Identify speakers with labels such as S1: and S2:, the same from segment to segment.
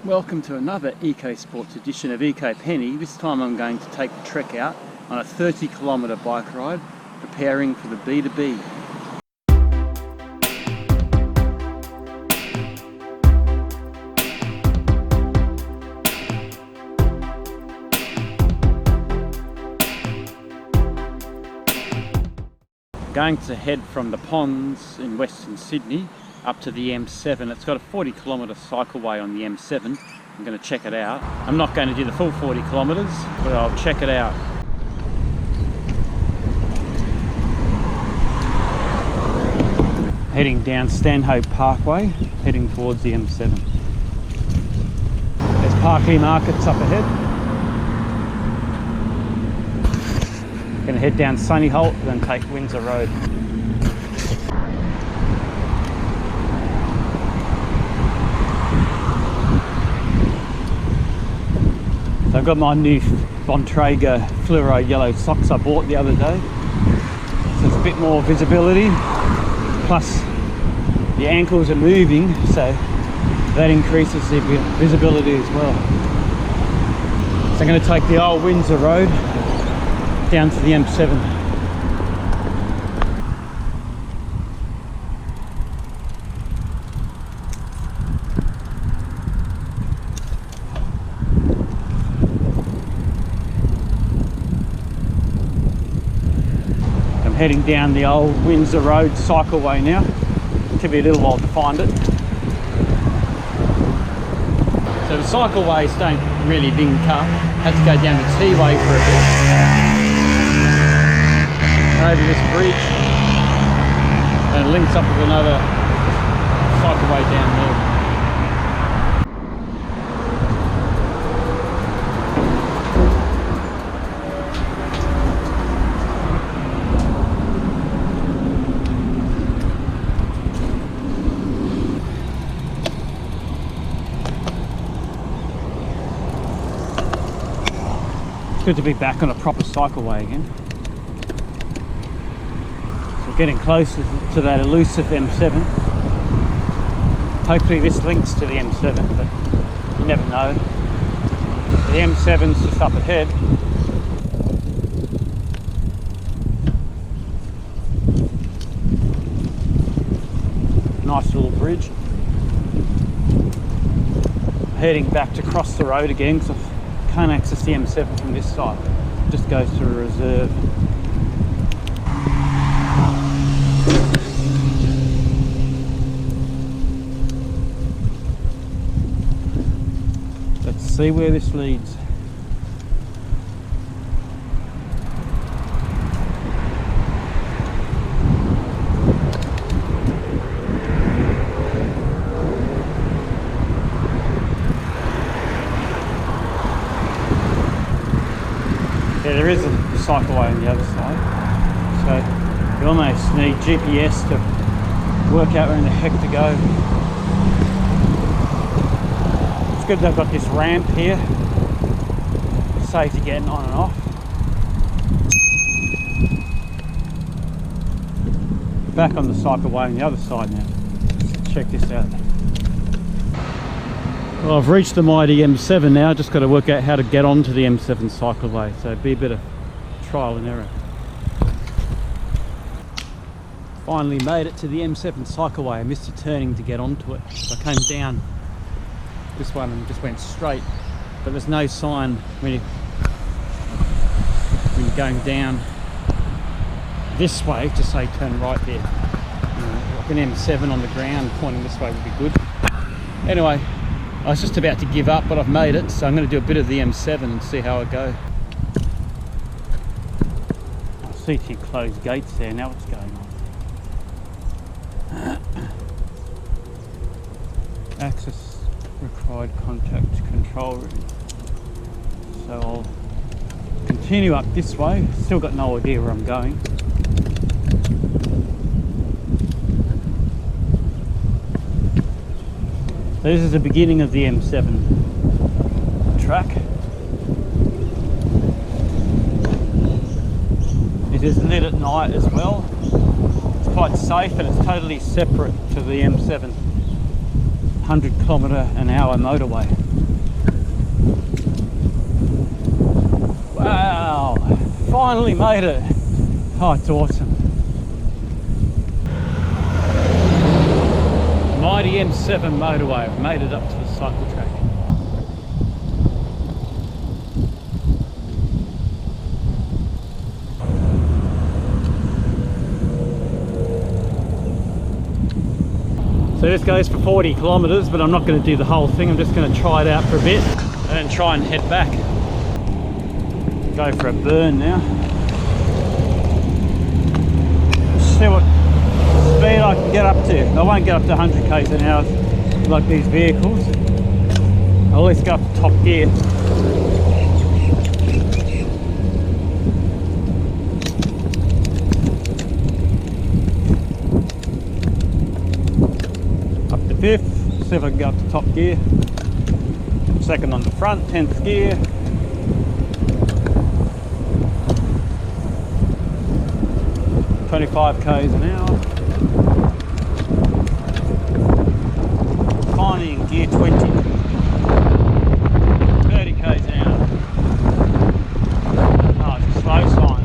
S1: Welcome to another EcoSports edition of Eco Penny. This time I'm going to take the trek out on a 30-kilometre bike ride, preparing for the B2B. Going to head from the ponds in Western Sydney up to the M7. It's got a 40-kilometre cycleway on the M7. I'm going to check it out. I'm not going to do the full 40 kilometres, but I'll check it out. Heading down Stanhope Parkway, heading towards the M7. There's Parklea Markets up ahead. Going to head down Sunnyholt, then take Windsor Road. So I've got my new Bontrager fluoro yellow socks I bought the other day. So it's a bit more visibility, plus the ankles are moving, so that increases the visibility as well. So I'm going to take the old Windsor Road down to the M7. I'm heading down the old Windsor Road cycleway now. It took me a little while to find it. So the cycleways don't really link up. Had to go down the T-way for a bit. Over this bridge, and it links up with another cycleway down there. It's good to be back on a proper cycleway again. Getting closer to that elusive M7. Hopefully this links to the M7, but you never know. The M7's just up ahead. Nice little bridge. Heading back to cross the road again because I can't access the M7 from this side. It just goes through a reserve. See where this leads. Yeah, there is a cycleway on the other side, so you almost need GPS to work out where in the heck to go. It's good they've got this ramp here, safe to getting on and off. Back on the cycleway on the other side now. Let's check this out. Well, I've reached the mighty M7 now, just got to work out how to get onto the M7 cycleway, so it'd be a bit of trial and error. Finally made it to the M7 cycleway. I missed a turning to get onto it, so I came down this one and just went straight, but there's no sign when you're going down this way to say turn right there. Like an M7 on the ground pointing this way would be good. Anyway, I was just about to give up, but I've made it, so I'm going to do a bit of the M7 and see how I go. I see two closed gates there. Now what's going on? Access required contact control room. So I'll continue up this way. Still got no idea where I'm going. So this is the beginning of the M7 track. It is lit at night as well. It's quite safe and it's totally separate to the M7 100 km/h motorway. Finally made it. Oh, it's awesome. Mighty M7 motorway. I've made it up to the cycle track. So this goes for 40 kilometers, but I'm not going to do the whole thing. I'm just going to try it out for a bit and then try and head back. Go for a burn now. See what speed I can get up to. I won't get up to 100 k's an hour like these vehicles. I'll at least go up to top gear. Up to 5th, see if I can go up to top gear. 2nd on the front, 10th gear. .25 k's an hour. Finally in gear 20. 30 k's an hour. Oh, it's a slow sign.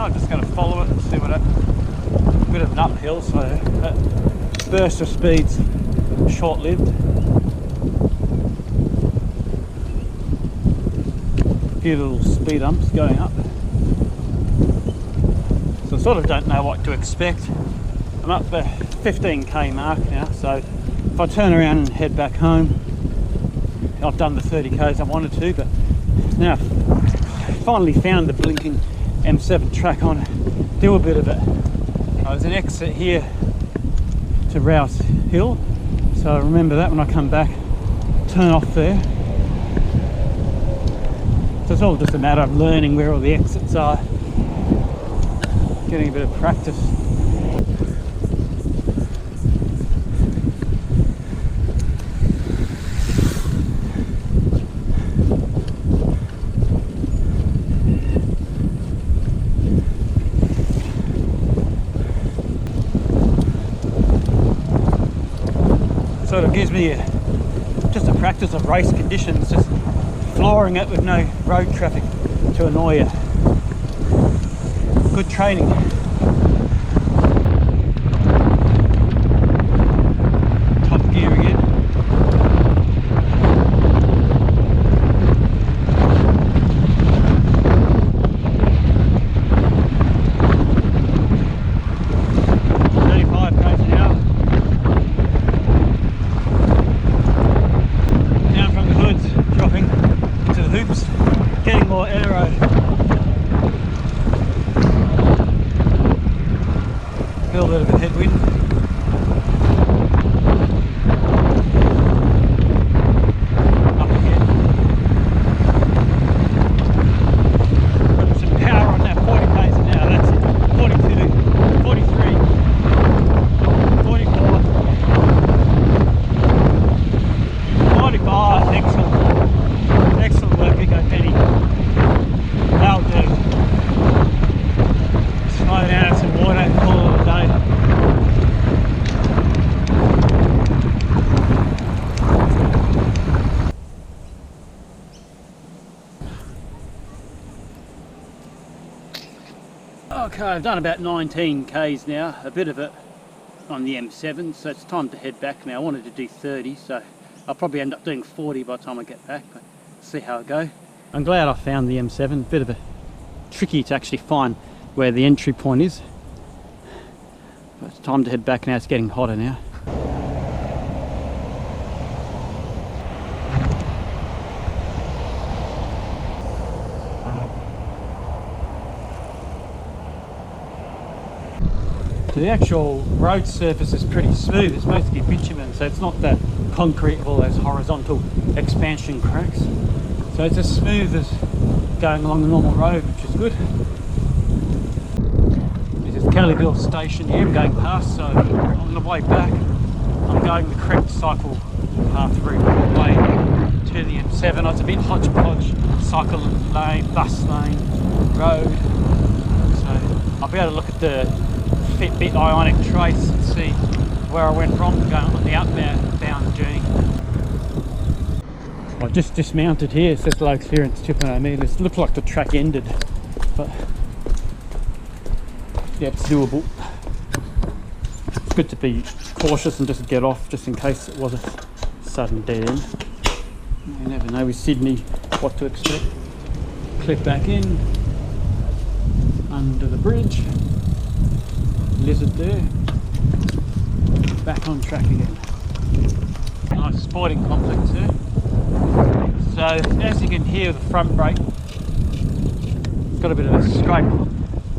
S1: I'm just going to follow it and see what a bit of an uphill, so that burst of speed's short-lived. A few little speed humps going up. So I sort of don't know what to expect. I'm up the 15k mark now, so if I turn around and head back home, I've done the 30 k's I wanted to, but now I've finally found the blinking M7 track on, do a bit of it. There's an exit here to Rouse Hill, so remember that when I come back, turn off there. So it's all just a matter of learning where all the exits are, getting a bit of practice. Sort of gives me just a practice of race conditions, just flooring it with no road traffic to annoy you. Good training. Top gear again. Getting more aero. Feel a bit of a headwind. Up again. Putting some power on that 40 k's an hour. That's it. 42, 43, 44, 45. Excellent. Excellent work, Eco Penny. That'll do. Slow down, have some water, and call it a day. Okay, I've done about 19 k's now, a bit of it on the M7, so it's time to head back now. I wanted to do 30, so I'll probably end up doing 40 by the time I get back, but see how it goes. I'm glad I found the M7, bit of a tricky to actually find where the entry point is. But it's time to head back now, it's getting hotter now. So the actual road surface is pretty smooth, it's mostly bitumen, so it's not the concrete with all those horizontal expansion cracks. So it's as smooth as going along the normal road, which is good. It's just Kellyville station here I'm going past, so on the way back I'm going the correct cycle path route all the way to the M7. It's a bit hodgepodge, cycle lane, bus lane, road, so I'll be able to look at the Fitbit Ionic Trace and see where I went wrong going on the outbound journey. I just dismounted here. It says low clearance 2.0 metres. Looks like the track ended, but yeah, it's doable. It's good to be cautious and just get off just in case it was a sudden dead end. You never know with Sydney what to expect. Clip back in, under the bridge, lizard there, back on track again. Nice sporting complex there. So as you can hear, the front brake, it's got a bit of a scrape.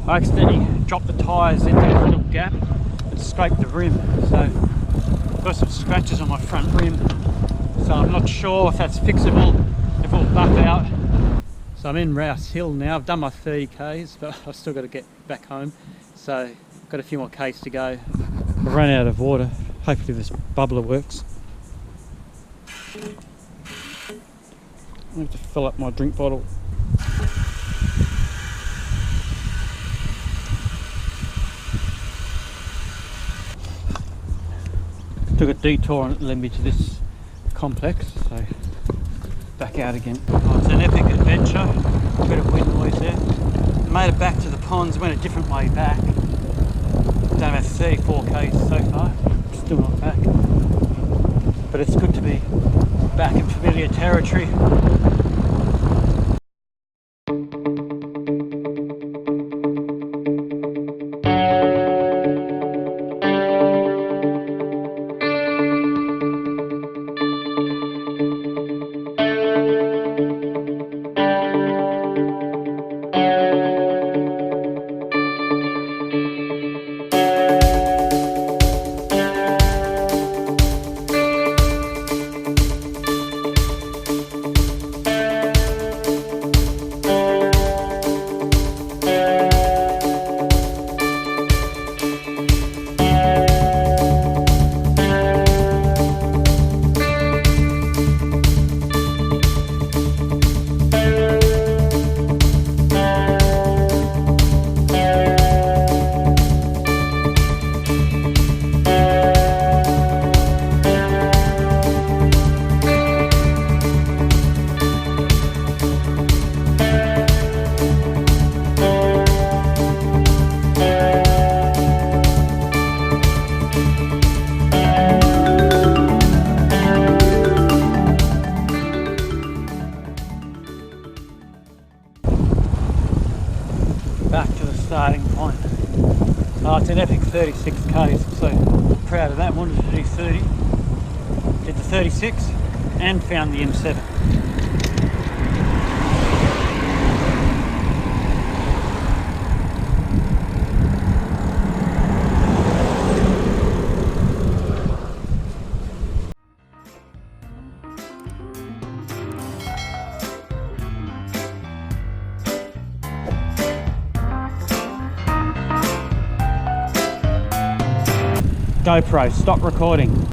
S1: I accidentally dropped the tyres into this little gap and scraped the rim. So I've got some scratches on my front rim. So I'm not sure if that's fixable, if it'll buff out. So I'm in Rouse Hill now. I've done my 30 Ks, but I've still got to get back home. So I've got a few more Ks to go. I've run out of water. Hopefully this bubbler works. I have to fill up my drink bottle. Took a detour and it led me to this complex, so back out again. Oh, it's an epic adventure. A bit of wind noise there. Made it back to the ponds, went a different way back. Done about 34 Ks so far, still not back. But it's good to be back in familiar territory. Back to the starting point. Oh, it's an epic 36 Ks. I'm so proud of that. Wanted to do 30. Did the 36 and found the M7. GoPro, stop recording.